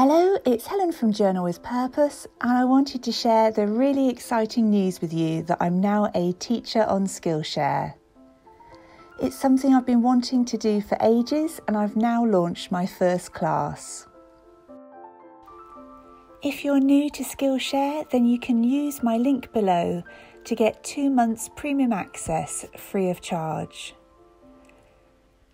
Hello, it's Helen from Journal with Purpose, and I wanted to share the really exciting news with you that I'm now a teacher on Skillshare. It's something I've been wanting to do for ages, and I've now launched my first class. If you're new to Skillshare, then you can use my link below to get 2 months premium access free of charge.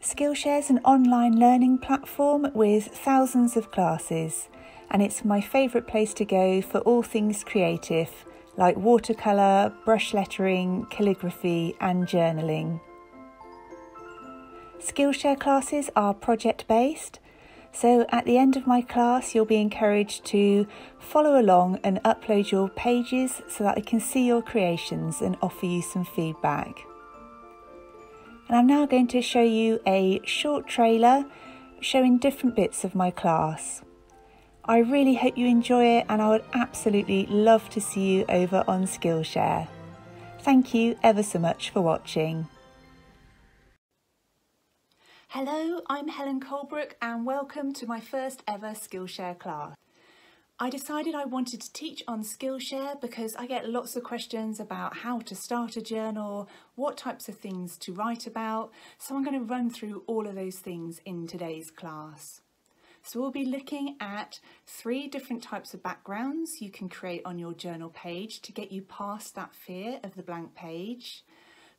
Skillshare is an online learning platform with thousands of classes, and it's my favourite place to go for all things creative like watercolour, brush lettering, calligraphy and journaling. Skillshare classes are project based, so at the end of my class you'll be encouraged to follow along and upload your pages so that I can see your creations and offer you some feedback. And I'm now going to show you a short trailer showing different bits of my class. I really hope you enjoy it, and I would absolutely love to see you over on Skillshare. Thank you ever so much for watching. Hello, I'm Helen Colebrook and welcome to my first ever Skillshare class. I decided I wanted to teach on Skillshare because I get lots of questions about how to start a journal, what types of things to write about, so I'm going to run through all of those things in today's class. So we'll be looking at 3 different types of backgrounds you can create on your journal page to get you past that fear of the blank page.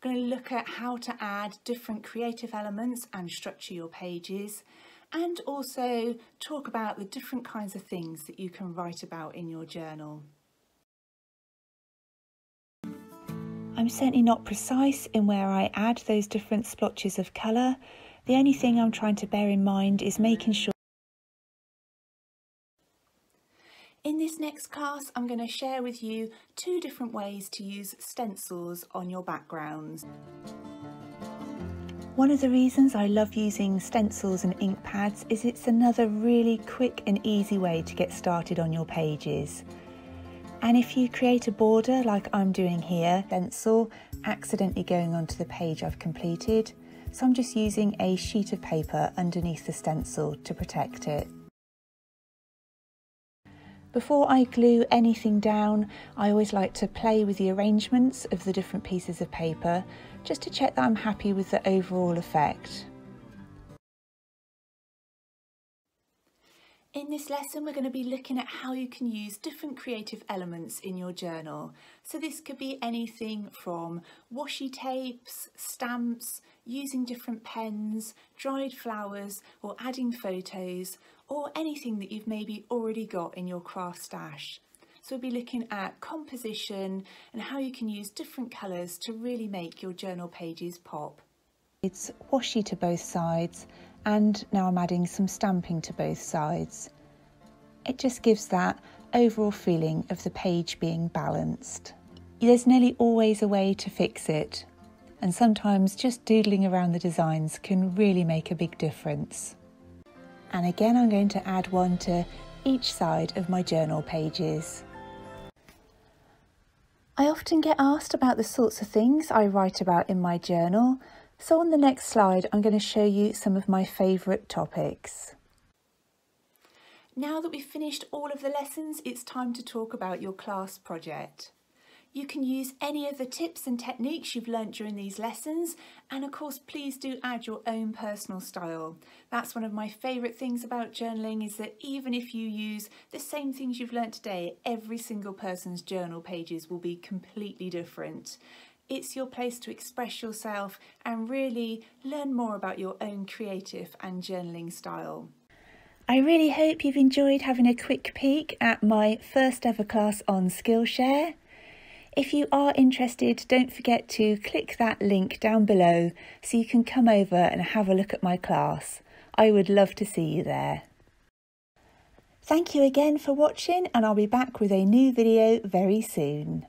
I'm going to look at how to add different creative elements and structure your pages, and also talk about the different kinds of things that you can write about in your journal. I'm certainly not precise in where I add those different splotches of colour. The only thing I'm trying to bear in mind is making sure. In this next class, I'm going to share with you 2 different ways to use stencils on your backgrounds. One of the reasons I love using stencils and ink pads is it's another really quick and easy way to get started on your pages. And if you create a border like I'm doing here, stencil accidentally going onto the page I've completed, so I'm just using a sheet of paper underneath the stencil to protect it. Before I glue anything down, I always like to play with the arrangements of the different pieces of paper just to check that I'm happy with the overall effect. In this lesson, we're going to be looking at how you can use different creative elements in your journal. So this could be anything from washi tapes, stamps, using different pens, dried flowers, or adding photos, or anything that you've maybe already got in your craft stash. So we'll be looking at composition and how you can use different colours to really make your journal pages pop. It's washi to both sides, and now I'm adding some stamping to both sides. It just gives that overall feeling of the page being balanced. There's nearly always a way to fix it, and sometimes just doodling around the designs can really make a big difference. And again, I'm going to add one to each side of my journal pages. I often get asked about the sorts of things I write about in my journal, so on the next slide I'm going to show you some of my favourite topics. Now that we've finished all of the lessons, it's time to talk about your class project. You can use any of the tips and techniques you've learnt during these lessons, and of course please do add your own personal style. That's one of my favourite things about journaling, is that even if you use the same things you've learnt today, every single person's journal pages will be completely different. It's your place to express yourself and really learn more about your own creative and journaling style. I really hope you've enjoyed having a quick peek at my first ever class on Skillshare. If you are interested, don't forget to click that link down below so you can come over and have a look at my class. I would love to see you there. Thank you again for watching, and I'll be back with a new video very soon.